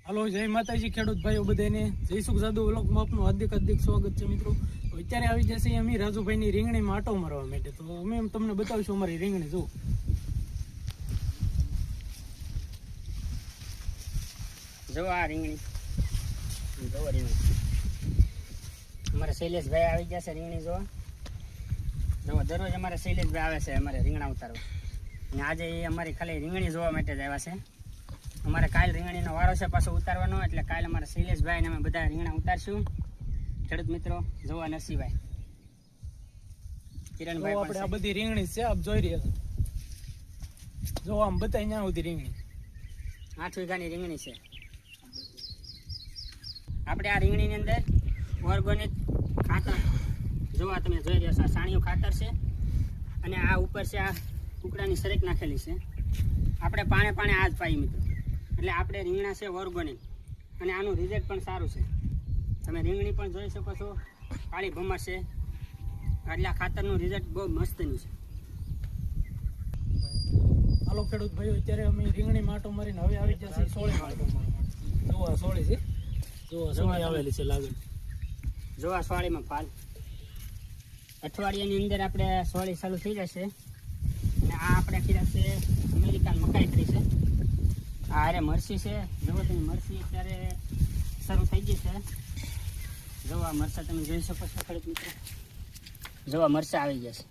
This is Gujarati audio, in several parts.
હાલો, જય માતાજી ખેડૂત ભાઈઓ બધાને. જય સુખ સાધુ વ્લોગમાં આપનું હાર્દિક સ્વાગત છે મિત્રો. અત્યારે આવી જશે અમે રાજુભાઈની રીંગણીમાં આટો મારવા માટે. તો અમે તમને બતાવીશું અમારી રીંગણી. જુઓ, આ રીંગણી જોવો. અમારા શૈલેષભાઈ આવી ગયા છે રીંગણી જોવા. દરરોજ અમારે શૈલેષભાઈ આવે છે અમારે રીંગણા ઉતારવા, અને આજે એ અમારી ખાલી રીંગણી જોવા માટે જ આવ્યા છે. અમારે કાલ રીંગણીનો વારો છે પાછો ઉતારવાનો, એટલે કાલ અમારા શૈલેષભાઈ ને અમે બધા રીંગણા ઉતારશું. ખેડૂત મિત્રો જોવા, નરસિંહભાઈ, કિરણભાઈ, આપણે આ બધી રીંગણી છે, આપ જોઈ રહ્યા છો. જો આમ બતાવી ત્યાં સુધી રીંગણી 8 વીઘાની રીંગણી છે. આપણે આ રીંગણીની અંદર ઓર્ગેનિક ખાતર જોવા તમે જોઈ રહ્યા છો, સાણિયું ખાતર છે, અને આ ઉપર છે આ કુકડાની સરેક નાખેલી છે. આપણે પાણે આ જ પાઈ મિત્રો, એટલે આપણે રીંગણા છે ઓર્ગેનિક, અને આનું રિઝલ્ટ પણ સારું છે. તમે રીંગણી પણ જોઈ શકો છો, કાળી ભમર છે, એટલે આ ખાતરનું રિઝલ્ટ બહુ મસ્તનું છે. હાલો ખેડૂત ભાઈઓ, અત્યારે અમે રીંગણી માટો મારીને હવે આવી જશે સોળી માટો મારવા. જોવા સોળી છે, જોવા સોળી આવેલી છે લાગે. જોવા સોળીમાં ફાલ અઠવાડિયાની અંદર આપણે સોળી ચાલુ થઈ જશે. અને આ આપણે કીધા છે અમેરિકન મકાઈ કરી છે. આ અરે મરસી છે, જોવો તમે મરસી અત્યારે શરૂ થઈ ગઈ છે. જોવા મરસા તમે જોઈ શકો છો ખેડૂત મિત્રો. જોવા મરસા આવી ગયા છે,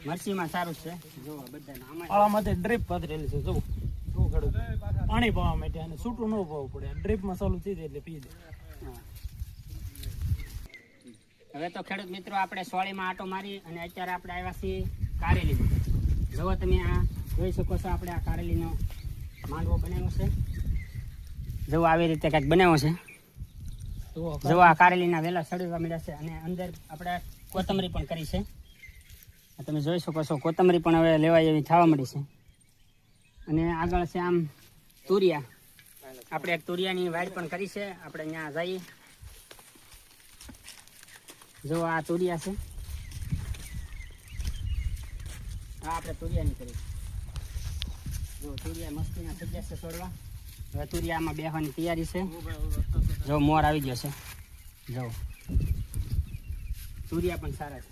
મરસીમાં સારું છે. જોવા બધા આળામાંથી ડ્રીપ પાથરેલી છે. જો ખેડૂત પાણી પાવા માટે, અને છૂટું ન પાવું પડે. ડ્રીપમાં ચાલુ થઈ જાય એટલે પી દે. હવે તો ખેડૂત મિત્રો આપણે સોળીમાં આટો મારી અને અત્યારે આપણે આવ્યા છીએ કારેલી. જોવો તમે આ જોઈ શકો છો, આપણે આ કારેલીનો માંડવો બનાવ્યો છે. જોવો આવી રીતે કંઈક બનાવ્યો છે. જોવો આ કારેલીના વેલા સડવા મળ્યા છે, અને અંદર આપણે કોથમરી પણ કરી છે. તમે જોઈ શકો છો, કોથમરી પણ હવે લેવાય એવી થવા મળી છે. અને આગળ છે આમ તુરિયા, આપણે એક તુરિયાની વાડ પણ કરી છે. આપણે અહીંયા જઈએ. જો આ તુરિયા છે, આ આપણે તુરિયાની કરી. જો તુરિયા મસ્તીના થઈ જશે છોડવા. હવે તુરિયામાં બેસવાની તૈયારી છે. જો મોર આવી ગયો છે. જો તુરિયા પણ સારા છે.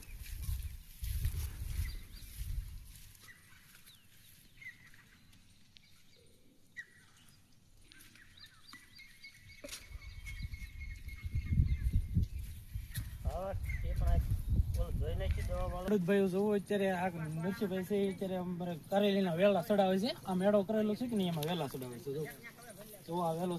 ખેડૂત ભાઈઓ જોવો, અત્યારે આ નરસિંહભાઈ છે, અત્યારે અમારે કારેલીના વેલા ચડાવે છે. આ મેળો કરેલો છે કે નહીં, એમાં વેલા ચડાવે છે. જો આ વેલો